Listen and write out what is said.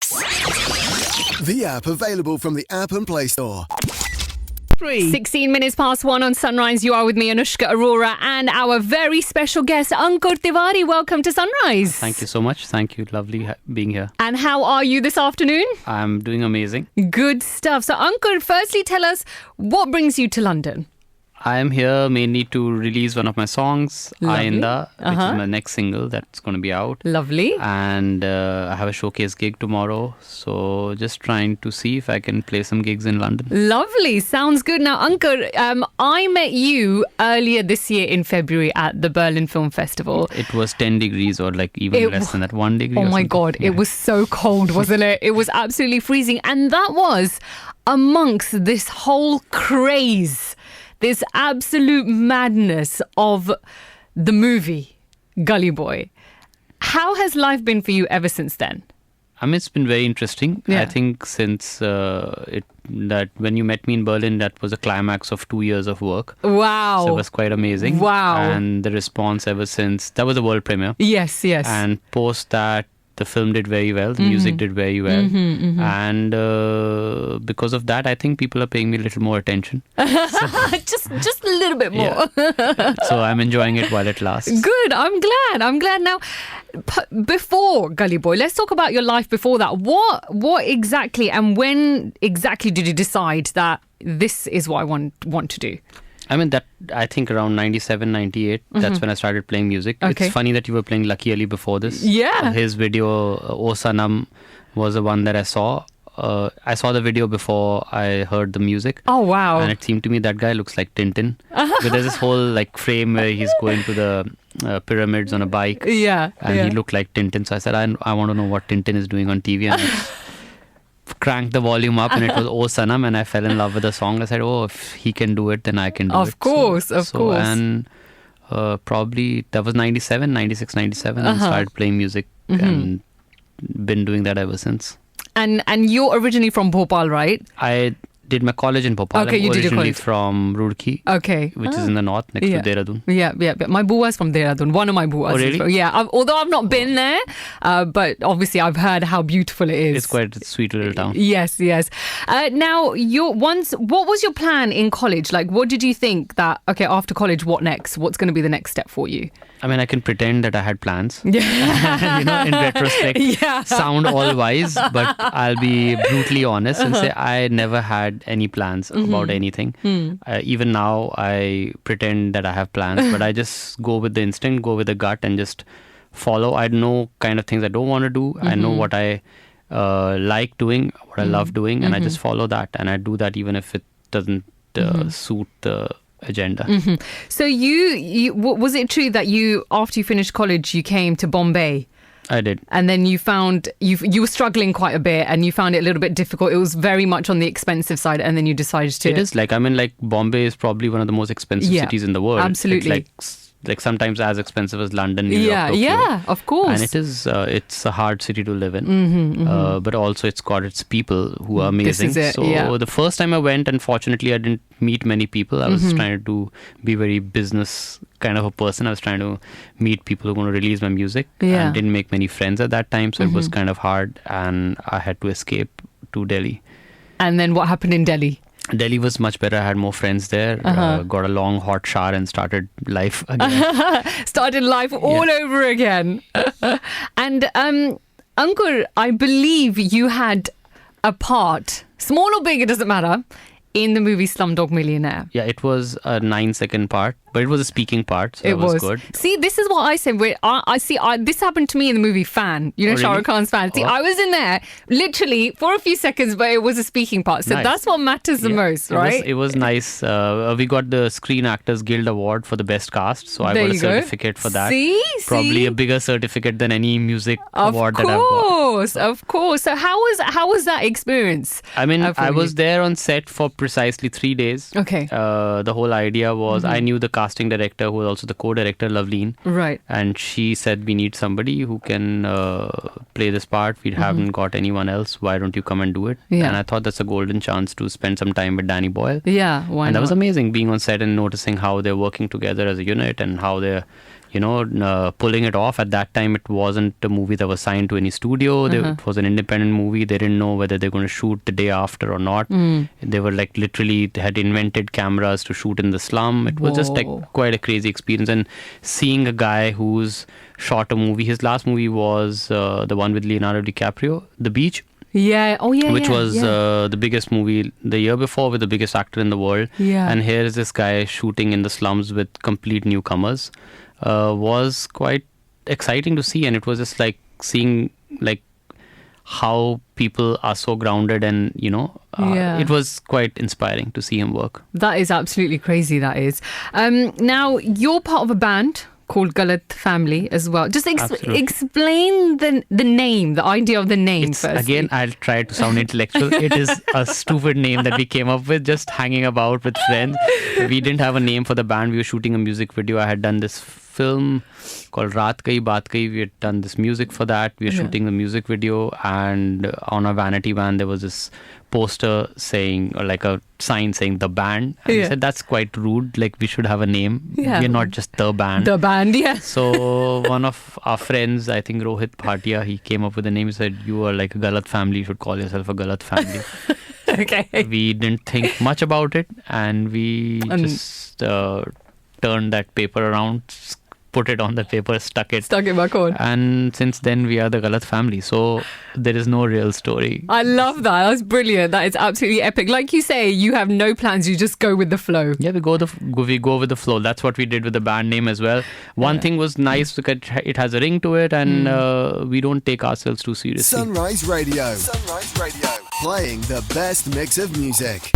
The app available from the App and Play Store. 16 minutes past 1 on Sunrise. You are with me, Anushka, Arora, and our very special guest, Ankur Tewari. Welcome to Sunrise. Thank you so much. Thank you. Lovely being here. And how are you this afternoon? I'm doing amazing. Good stuff. So, Ankur, firstly, tell us what brings you to London? I am here mainly to release one of my songs, Lovely. Ainda, which is my next single that's going to be out. Lovely. And I have a showcase gig tomorrow. So just trying to see if I can play some gigs in London. Lovely. Sounds good. Now, Ankur, I met you earlier this year in February at the Berlin Film Festival. It was 10 degrees or like even less than that, 1 degree. Oh or my something. God. Yeah. It was so cold, wasn't it? It was absolutely freezing. And that was amongst this whole craze, this absolute madness of the movie Gully Boy. How has life been for you ever since then? I mean, it's been very interesting. Yeah. I think since that when you met me in Berlin, that was a climax of 2 years of work. Wow. So it was quite amazing. Wow. And the response ever since, that was a world premiere. Yes. And post that, the film did very well. The music did very well. And because of that, I think people are paying me a little more attention. just a little bit more. Yeah. So I'm enjoying it while it lasts. Good. I'm glad. Now, before Gully Boy, let's talk about your life before that. What exactly and when exactly did you decide that this is what I want to do? I mean, that I think around 97, 98, that's when I started playing music. Okay. It's funny that you were playing Lucky Ali before this. Yeah. His video, O Sanam, was the one that I saw. I saw the video before I heard the music. Oh, wow. And it seemed to me that guy looks like Tintin. But there's this whole like frame where he's going to the pyramids on a bike. Yeah. And he looked like Tintin. So I said, I want to know what Tintin is doing on TV. And I cranked the volume up and it was O Sanam, and I fell in love with the song. I said, oh, if he can do it, then I can do it. Of course. And probably that was 97, 96, 97. I started playing music and been doing that ever since. And you're originally from Bhopal, right? I did my college in Bhopal. Okay, I'm you did your originally college. from Roorkee, Okay. which is in the north next to Dehradun. Yeah. My bua's from Dehradun. One of my buas. Oh, really? Although I've not been there, but obviously I've heard how beautiful it is. It's quite a sweet little town. Yes. Now, what was your plan in college? Like, what did you think that, okay, after college, what next? What's going to be the next step for you? I mean, I can pretend that I had plans. Yeah. In retrospect, sound all wise, but I'll be brutally honest and say I never had any plans about anything. Even now, I pretend that I have plans, but I just go with the instinct, go with the gut, and just follow. I know kind of things I don't want to do. I know what I like doing, what I love doing, and I just follow that. And I do that even if it doesn't suit the agenda. So you was it true that you, after you finished college, you came to Bombay? I did. And then you found you were struggling quite a bit and you found it a little bit difficult. It was very much on the expensive side, and then you decided to... It is like Bombay is probably one of the most expensive cities in the world. Absolutely. It's like sometimes as expensive as London, New York, Tokyo. Yeah, of course. And it is, it's a hard city to live in. But also it's got its people who are amazing. This is it, so the first time I went, unfortunately, I didn't meet many people. I was trying to be very business kind of a person. I was trying to meet people who are going to release my music. And didn't make many friends at that time. So it was kind of hard. And I had to escape to Delhi. And then what happened in Delhi? Delhi was much better. I had more friends there. Got a long hot shower and started life again. Started life all over again. And Ankur, I believe you had a part, small or big, it doesn't matter, in the movie Slumdog Millionaire. Yeah, it was a 9-second part, but it was a speaking part, so it was good. See, this is what I said. This happened to me in the movie Fan. You know, Shah Rukh Khan's Fan. See, I was in there literally for a few seconds, but it was a speaking part. So that's what matters the most, right? It was nice. We got the Screen Actors Guild Award for the best cast, so I got a certificate for that. Probably a bigger certificate than any music award that I've got. Of course. So how was that experience? I mean, I was there on set for precisely 3 days. Okay. The whole idea was I knew the casting director who was also the co-director, Loveleen. Right. And she said, we need somebody who can play this part. We haven't got anyone else. Why don't you come and do it? Yeah. And I thought that's a golden chance to spend some time with Danny Boyle. Yeah, why And not? that was amazing, being on set and noticing how they're working together as a unit and how they're pulling it off. At that time, it wasn't a movie that was signed to any studio. It was an independent movie. They didn't know whether they're going to shoot the day after or not. They were like literally, they had invented cameras to shoot in the slum. It was just like quite a crazy experience. And seeing a guy who's shot a movie, his last movie was the one with Leonardo DiCaprio, The Beach. Yeah. Oh, yeah. Which was the biggest movie the year before with the biggest actor in the world. Yeah. And here is this guy shooting in the slums with complete newcomers. Was quite exciting to see, and it was just like seeing like how people are so grounded, and it was quite inspiring to see him work. That is absolutely crazy. That is. Now you're part of a band called Gully Family as well. Just explain the name, the idea of the name first. Again, I'll try to sound intellectual. It is a stupid name that we came up with, just hanging about with friends. We didn't have a name for the band. We were shooting a music video. I had done this film called Raat Kahi Baat Kahi. We had done this music for that. We were shooting the music video, and on a vanity van there was this poster saying, or like a sign saying, The Band. And we said, that's quite rude. Like, we should have a name. We're not just The Band. The Band, So one of our friends, I think Rohit Bhatia, he came up with a name. He said, you are like a Ghalat family. You should call yourself a Ghalat family. Okay. We didn't think much about it, and we just turned that paper around, put it on the paper, stuck it back on. And since then we are the Ghalat family. So there is no real story. I love that. That's brilliant. That is absolutely epic. Like you say, you have no plans. You just go with the flow. Yeah, we go with the flow. That's what we did with the band name as well. One thing was nice because it has a ring to it, and we don't take ourselves too seriously. Sunrise Radio. Playing the best mix of music.